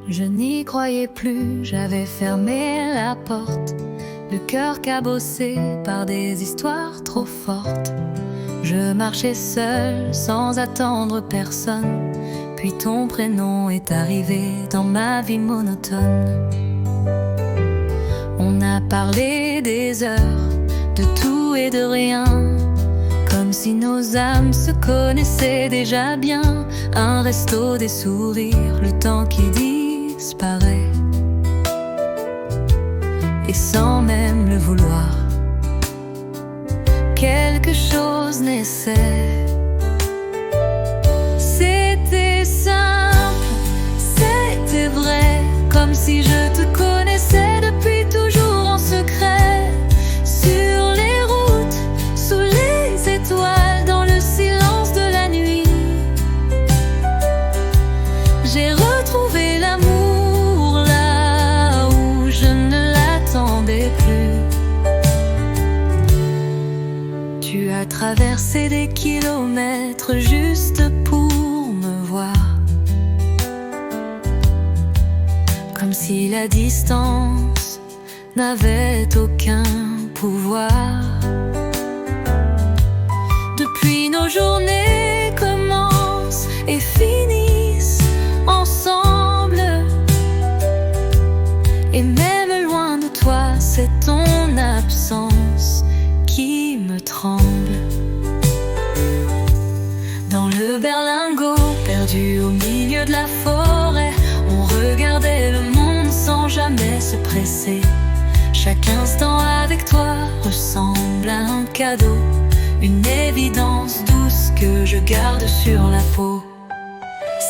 Je n'y croyais plus, j'avais fermé la porte, le cœur cabossé par des histoires trop fortes. Je marchais seul, sans attendre personne, puis ton prénom est arrivé dans ma vie monotone. On a parlé des heures, de tout et de rien, comme si nos âmes se connaissaient déjà bien. Un resto, des sourires, le temps qui disparaît, et sans même le vouloir, quelque chose naissait. C'était simple, c'était vrai, comme si je te connaissais depuis toujours en secret. Sur les routes, sous les étoiles, dans le silence de la nuit, j'ai retrouvé l'amour là où je ne l'attendais plus. Tu as traversé des kilomètres juste pour me voir, comme si la distance n'avait aucun pouvoir. Depuis, nos journées commencent et finissent ensemble, et même loin de toi, c'est ton absence qui me tremble. Dans le berlingot, perdu au milieu de la forêt, on regardait le monde sans jamais se presser. Chaque instant avec toi ressemble à un cadeau, une évidence douce que je garde sur la peau.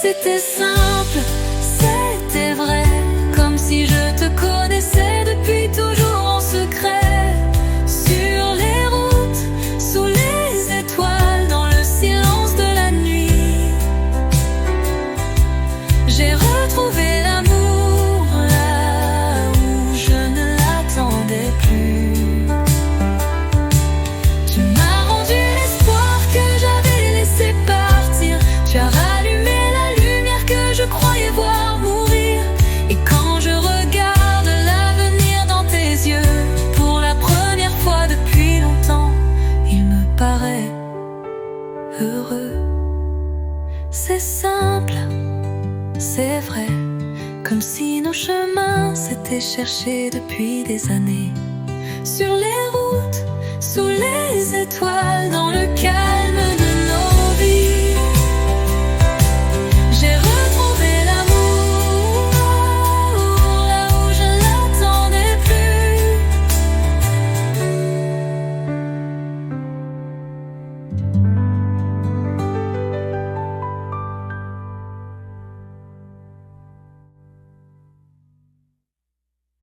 C'était simple, c'était vrai, comme si je te connaissais depuis toujours en secret. Sur les routes, sous les étoiles, dans le silence de la nuit, j'ai retrouvé l'amour là où je ne l'attendais plus. Tu m'as rendu l'espoir que j'avais laissé partir, tu as rallumé la lumière que je croyais voir mourir. Et quand je regarde l'avenir dans tes yeux, pour la première fois depuis longtemps, il me paraît heureux. C'est simple, c'est vrai, comme si nos chemins s'étaient cherchés depuis des années. Sur les routes, sous les étoiles,